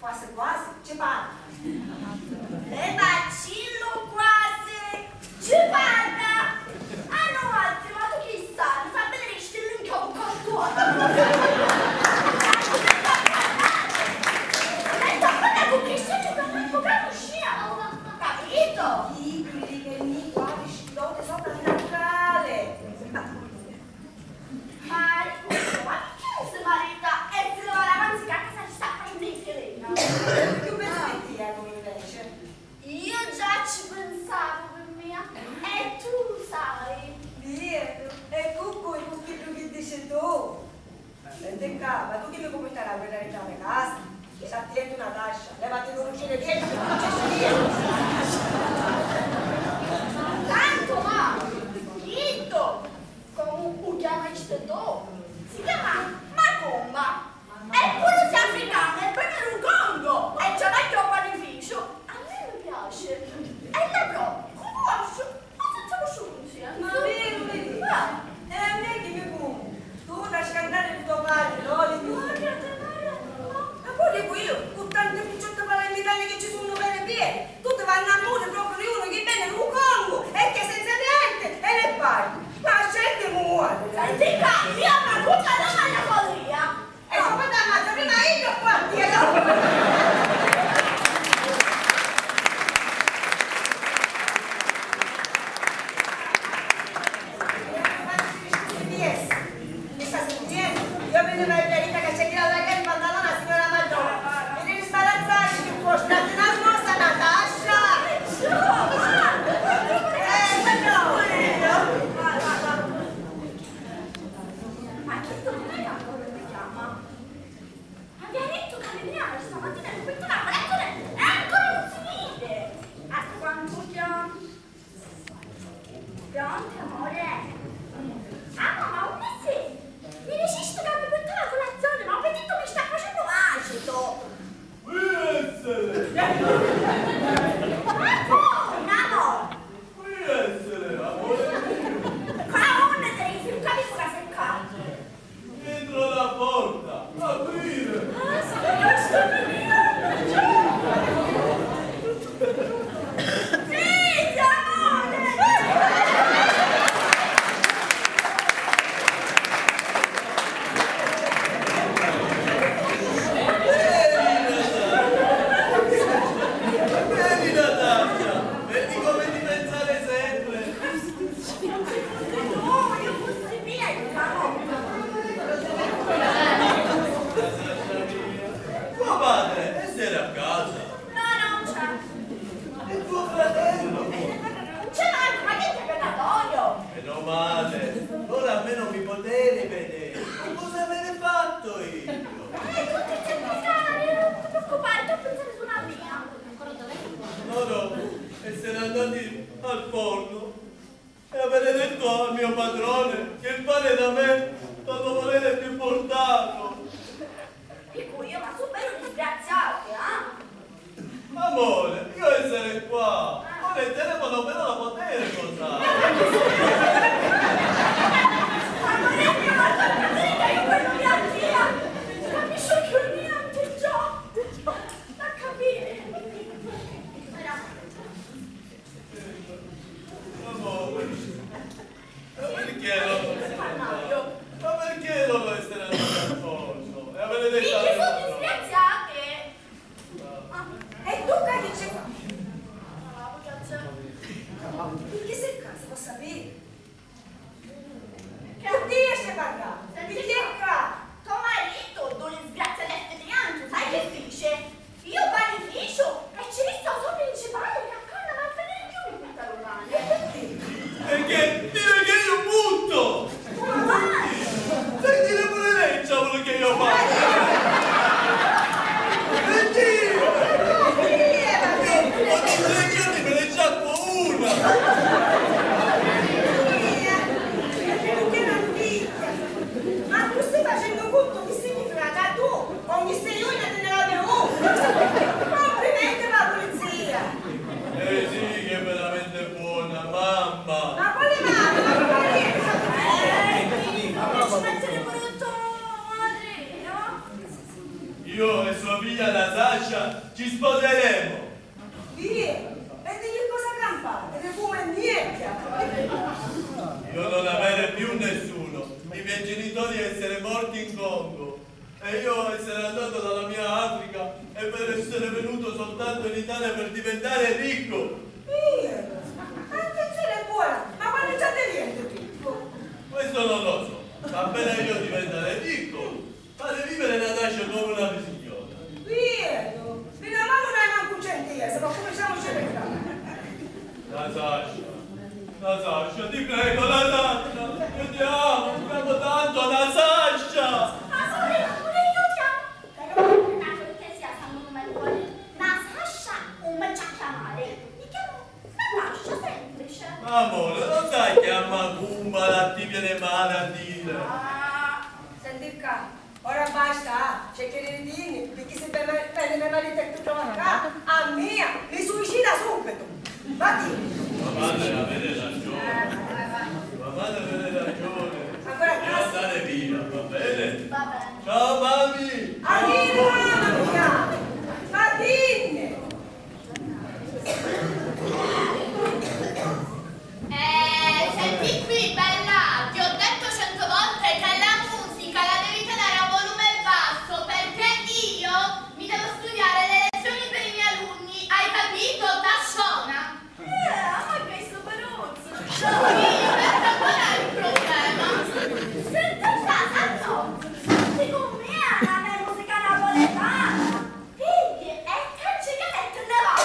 Quase, quase, ci parla. essere andati al forno e avere detto al mio padrone che il pane da me non lo volete più portato. Dico io, ma sono bello disgraziati, Amore, io essere qua, con il telefono però la potere cosa? Ma non è mia volta a capire io quello mia zia! Capisci che niente già! Da capire! Amore, ma perché non lo essere andato al forno? E avete detto... Perché sono disgraziate! E tu che dici qua? Perché sei qua, si può sapere? Che riesci a parlare? Perché qua? Tuo marito, dove sgrazia l'effettivamente, sai che dice? Io panificio e ci sto suo principale che accanto non va a vedere più in questa romana. Perché dire che io butto! Sai dire pure lei ciò quello che io faccio! Ogni 3 giorni me ne sciacquo una! Perché non dica? Ma tu stai facendo conto che significa tu ogni 6 ore te ne lavi uno? Complimenti alla polizia! Sì, che è veramente buona, mamma! Ma quale mamma? Ma quale Non ci mettere pure tutto madre, no? Io e sua figlia Natascia ci sposeremo! Via! E digli cosa campate? Ne fuma niente! Io non avere più nessuno, i miei genitori essere morti in Congo e io essere andato dalla mia Africa e per essere venuto soltanto in Italia per diventare ricco. Via! Attenzione buona! Ma quando già te viene ricco? Questo non lo so, appena io diventare ricco, fare vivere Natascia come una signora. Via! Fino a mano non hai manco 100 euro, ma cominciamo a cercare. Natascia, ti prego, Natascia, io ti amo tanto, Natascia! Amore, pure io ti amo. Però non è che sia stato un numero buono. Natascia, un me già chiamare. Mi chiamo Natascia, semplice. Amore, non sai che a Macumba la ti viene male a dire? Senti qua, ora basta, cercare di dirmi, perché se prende mia marito e tu trova qua, a mia, mi suicida subito. Vatti! Ma madre avete ragione. Ma madre avete ragione. Ancora Devo andare via, va bene? Va bene. Ciao mami! Addio, mamma mia! Ma dimmi! Senti qui, bella, ti ho detto 100 volte che la musica la devi tenere a volume basso perché io mi devo studiare le lezioni per i miei alunni, hai capito, Tasciona? Ma che sto peruzzo. Sì, perché qual è il problema? Senti a casa, no? Secondo me è una musica napoletana. Figli, e che te ne va?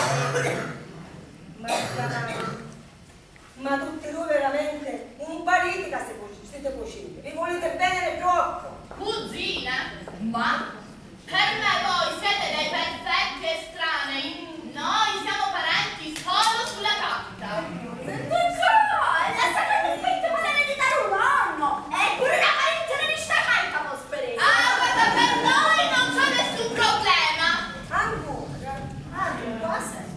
Ma tutti voi veramente un politica siete cucine, vi volete bene troppo. Cugine? Ma? Per me voi siete dei perfetti estranei, noi siamo parenti solo sulla carta. Senti qua, la sacra spetta padre di dare un anno. E pure una parentela di sta carica può sperare. Ah, guarda, per noi non c'è nessun problema. Ancora? Cosa?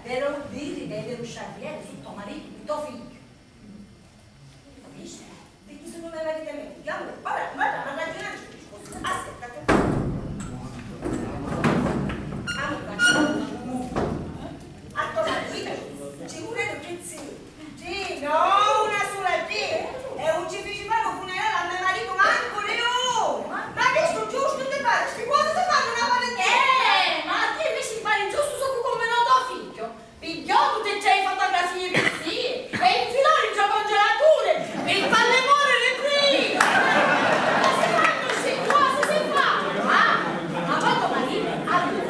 di rivedere un Charriere su tuo marito, il tuo figlio. Capisci? Di chi sono le verità mie? Vabbè, ma ragionare su questo. Aspetta. A tuo marito, ci vuole che sì, no, una sola G. E un cificifano funerale a mio marito manco Leone. Ma adesso giusto ti pare? Sti quando ti fanno una valentine? Ma a te invece ti pare giusto so come non tuo figlio? Pigliò tutte le fotografie così e infilò in gioco congelature e il pallemone le prima. Ma si fanno queste cose, si fanno. Ma poi tuo marito, allora,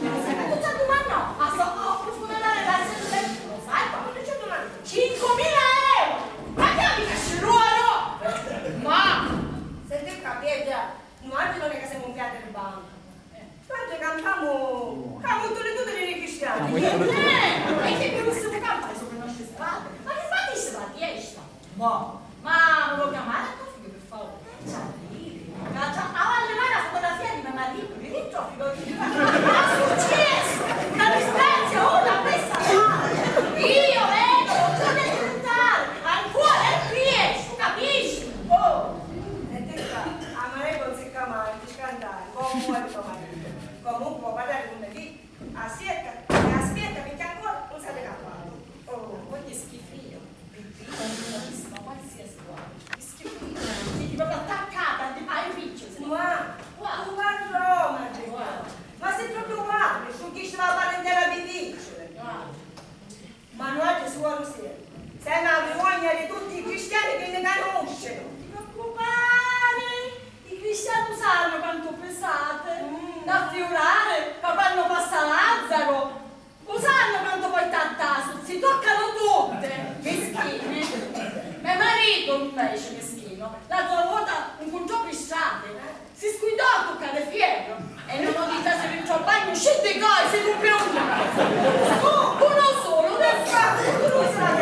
tu già domani no, a so funerale da lo sai, ma non c'è domani. 5.000 euro! Ma che mica ci ruolo? Ma! Senti capite, noi non è che siamo un piatto di banca. Tanto campiamo tutte le cristiane. E che bellissimo campare sopra le nostre strade. Ma che fatti se va diestra? Ma lo chiamare a tuo figlio per favore? Alle mani la fotografia di mio marito, mi ritrovo ma è successo! Una disgrazia, una presa male! Io vedo, non è diventare, ancora è pieno, capisci? E te qua, amare con si chiamare, ti scandare, come tuo marito. Comunque, guardate come lì, aspetta perché ancora non siete capaci. Poi è schifio, ma qualsiasi cosa, è schifio. Senti proprio attaccata ai piccioli. Ma Roma, ma sei proprio guardi, su chi ci va a parentela di vicole. Ma noi ci suono sempre. Sei una vergogna di tutti i cristiani che ne conoscono. Non ti preoccupare, i cristiani sanno quanto pesate da fiorare, ma quando passa Lazzaro, lo sanno quanto poi tattaso, si toccano tutte, meschine. Mio marito invece meschino, l'altra volta incontrò per strade, si sguidò a toccare fiero e non ho dita se dentro al bagno, scende i coi, si ruppe uno solo, del fatto, tu lo sai.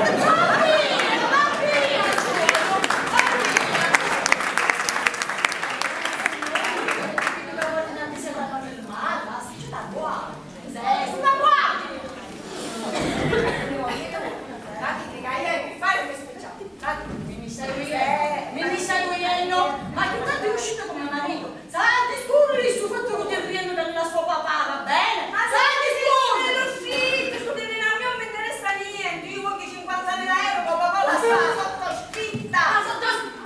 Ma che tanto è uscito come marito? Santi scuri sul fatto che ti riendo dalla sua papà, va bene? Ma Santi scuri! è uscito, sto dicendo, a me non mi interessa niente, io voglio 50.000 euro, papà la sta sotto scritta.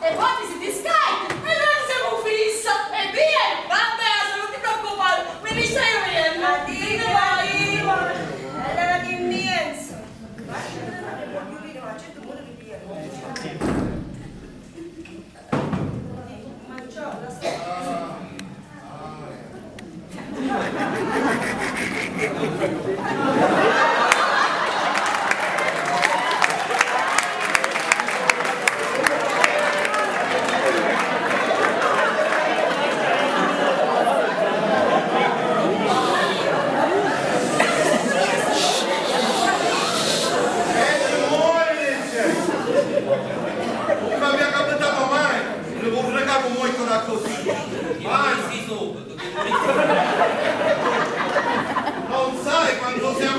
E poi ti si discarica e noi siamo fissa e via! Vabbè, se non ti preoccupare, me li stai vedendo. Addio, e leva di immenso. Ma a certo punto mi dire. Non mi è capitato mai, non un regalo molto da così. Non sai quando siamo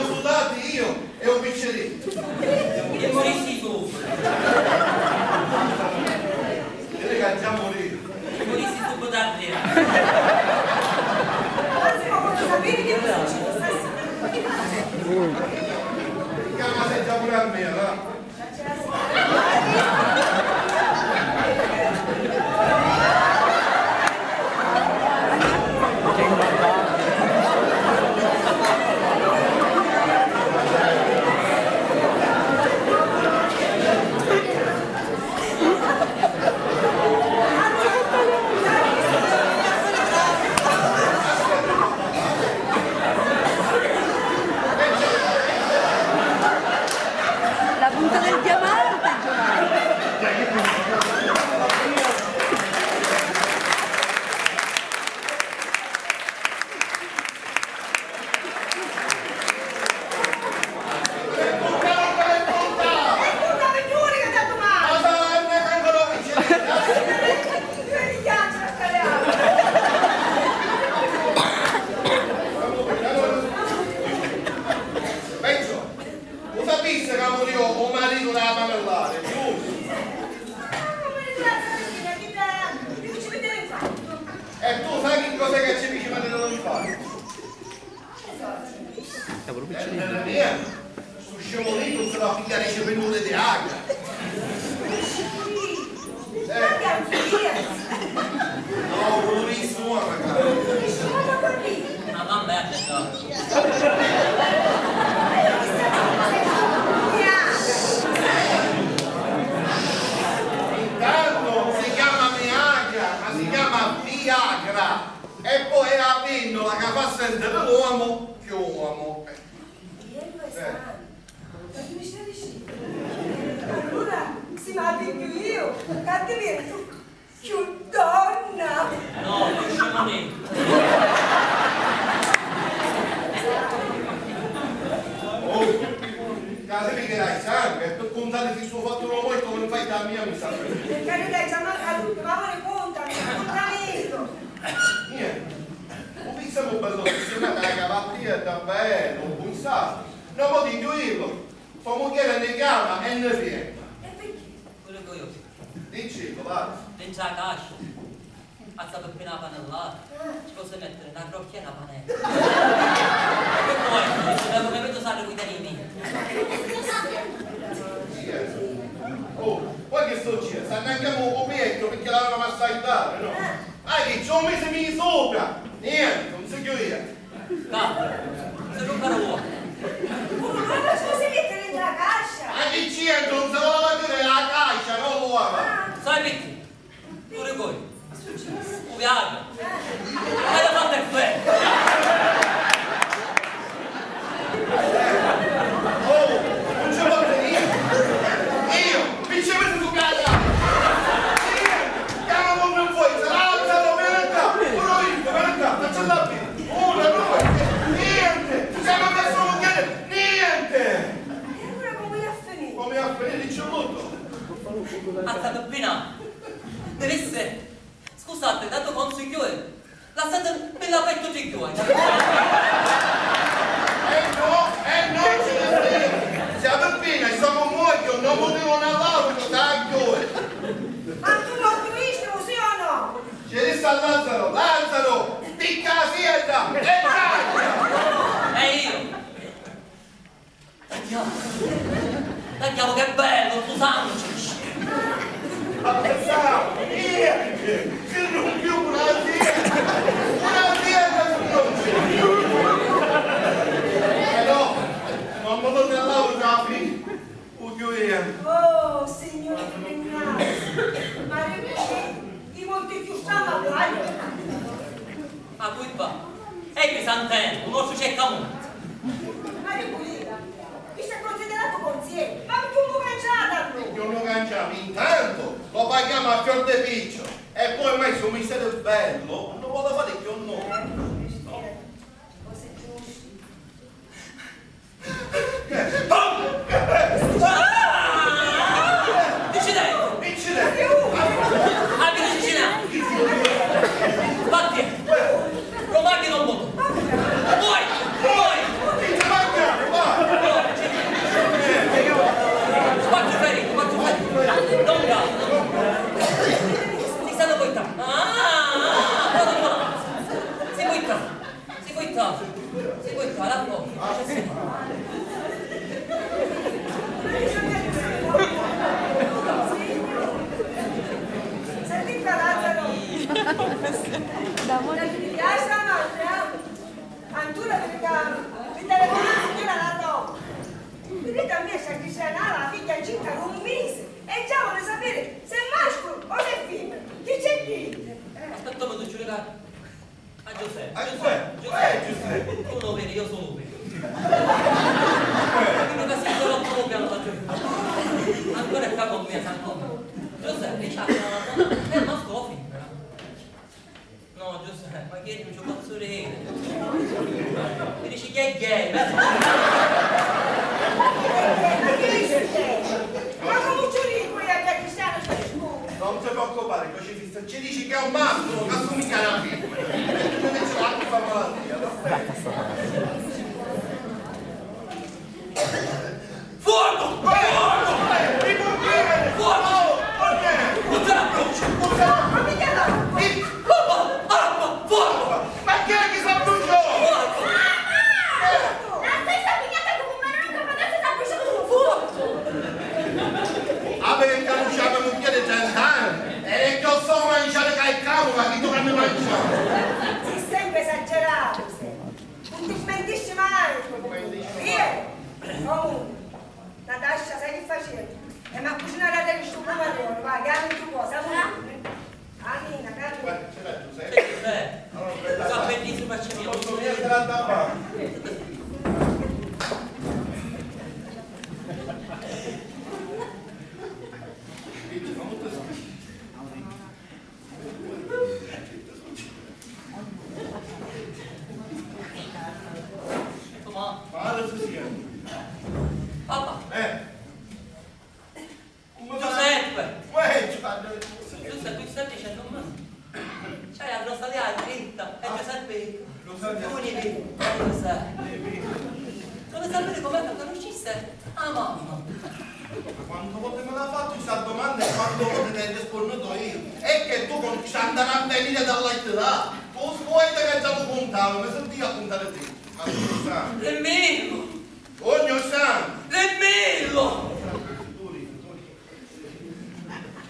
cosa che ci dice ma non lo fare? Nella mia, sto scemo lì non se la figlia riesce venute di agra. No, volurissimo ragazzi. Ma mamma è attenta. Intanto si chiama Viagra, ma si chiama Viagra. E poi è la pendola che fa sentire l'uomo che uomo. Ma che mi stai dicendo? Allora si va più io, cattiveria tu, più donna. No, più scemonetto. Oh, case mi dai sangue, per contare il suo fatto uomo e come fai da mia mi sa. Per carità, già manca tutto, ma vuole contami, contamento. Niente. Un pizzamo bello che si mette la cavattina davvero, un punzato. Non può intuirlo. Sua moglie ne chiama e ne viene. E perché? Quello che io. Dici, va. Dentro la cascia. Alza per appena la panellata. Ci posso mettere una crocchia e una panella. E poi, come vedo sale con i miei. Oh, poi che sto dicendo? Stanno anche un copietto perché l'avevamo assaggiato, no? Ah, che c'ho un mese mi sopra! Niente, non so io. Capo, se non farò uomo. Ma scusi, mette dentro la cascia. Ma che c'è? Non se la vedere la caixa, non l'uomo! Sai perché? Pure voi. Viaggio. Hai da fatto effetto. Oh, non ce l'ho finito! Io, mi ci metto su casa! Chiamo con un fuoco, se l'alzano, vieni qua! Faccio la vita! Una, due, niente! Siamo messo un chiede, niente! E allora come è finito? Come a finire il ciotto? Alza per appena. Deve essere. Scusate, dato consiglio lasciate bella petto di chiuo. No, ce ne frega! Siamo appena, siamo muoio, non potevano andare, taglio! Ma tu non capisci, sì o no? C'è sta Lazzaro, picca la sienda e taglia! E io. Tagliamo che bello, scusandoci. Pensavo, niente, che non più un'azienda non c'è. No, non mi torno all'aula, capi, Oh, signore premiato, ma invece i molti più stanno a guardare. A cui va? E che sant'è, non si cerca molto. Mario Pulita, mi sei considerato consigliere, ma perché un po' canciata lui? non lo cangiamo, intanto lo paghiamo a fior de piccio e poi mai su mistero bello non vuole fare più no. Cose giuste. Incidente! Incidente! Anche l'incidente! Batti! Lo manchi non molto! Vuoi! Ti manca! Va! Quanto ferito! Non calo! Si stanno buttando! Si buttano! La bocca! Senti Lazzaro, ti piace la madre? Antura mi telefona la signora la dopo. Vedete a me c'è Cristiana, la figlia incinta da un mese e già vuole sapere se è maschio o se è femmina. Chi c'è chi? Aspetta, ma tu ci regalo a Giuseppe. Giuseppe! Tu lo vedi, io sono vero. Quindi che si sono proprio piano da Giuseppe. Ancora è qua con me, Santo. Giuseppe, c'ha una donna, è masco o femmina? No, Giuseppe, ma che non ci posso ridere? Mi dici che è gay, Ma come ci dico qui a Cristiano c'è scuola? Non ti preoccupare, crocifisso, ci dici che è un maschio, che assomiglia a una femmina. Non c'è l'altra malattia, Fuoco! I pompieri! Fuoco! Perché? Non te la croce! Ma mica no! Fuoco! da davanti. Papà, Come Giuseppe, Giuseppe, tu stai dicendo a me? C'hai la Rosalia dritta e Giuseppe, Rosalia. tu ne vedi, lo sai. Vuole sapere com'è che conosciste? Ah, mamma. Quante volte me l'ha fatto questa domanda e quante volte ti hai risposto io? E che tu con andare a venire dall'altra, tu scuola che già lo contavo, mi senti a contare te. Ma tu sai. Nemmeno! Ogni santo. Nemmeno!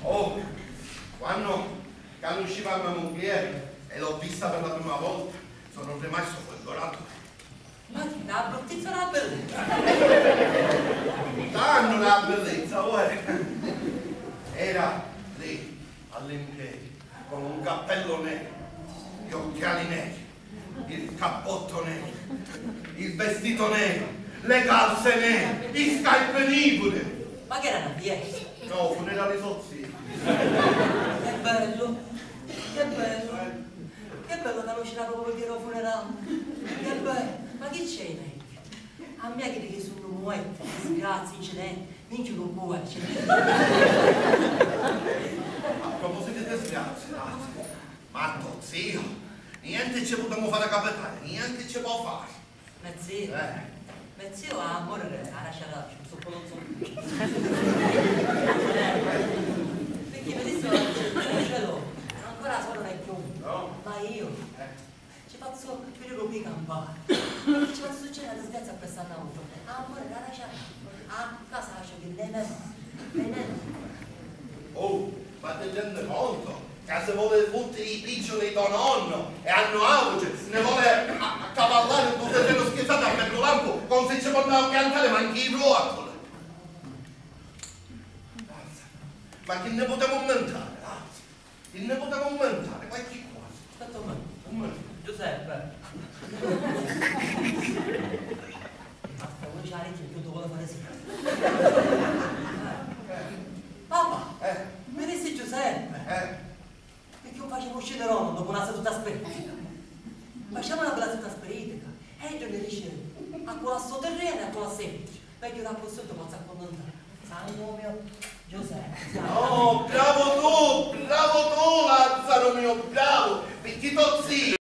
Oh, quando usciva mia moglie e l'ho vista per la prima volta, sono rimasto folgorato. Ma che la bruttezza la bellezza! Danno la bellezza, era lì, all'impiedi, con un cappello nero, gli occhiali neri, il cappotto nero, il vestito nero, le calze nere, i scarpinibuli. Ma che era una fiesta? No, funerali sozzini. Che bello! Che bello! Che bello che non c'era proprio dire un funerale! Che bello! Ma che c'è in a me che sono muerte, disgrazie, incidenti, minchia non può essere. A proposito di disgrazie, matto, zio, niente ci potremmo fare capitare, niente ci può fare. Zio a morire, a lasciare un soppolozzo. Perché vedessimo il cielo, ancora solo non è più. No. Ma io ci faccio vedere qui campare. Ci faccio succedere la disgrazia a questa auto. A morire, a lasciare. A casa lascio che venendo. Oh, ma ti rendi conto? Che se vuole tutti i piccioli tuo nonno e hanno auge, ne vuole accavallare un terreno schizzato a mezzo lampo, come se ci potevano piantare manchi i ruotoli. Ma che ne potremmo aumentare, Che ne potremmo aumentare, qualche cosa. Aspetta un momento. Giuseppe. Basta, vuoi c'ha che io vuole fare sì. Papà, vedessi Giuseppe. Perché io facevo uscire Roma dopo una seduta spiritica. Facciamo una bella seduta spiritica. E io ne dicevo, a quella sotterranea e a quella semplice. Perché una cosa posso accontentare. Sangue mio, Giuseppe. No, bravo tu, Lazzaro mio, bravo, perché tu zio.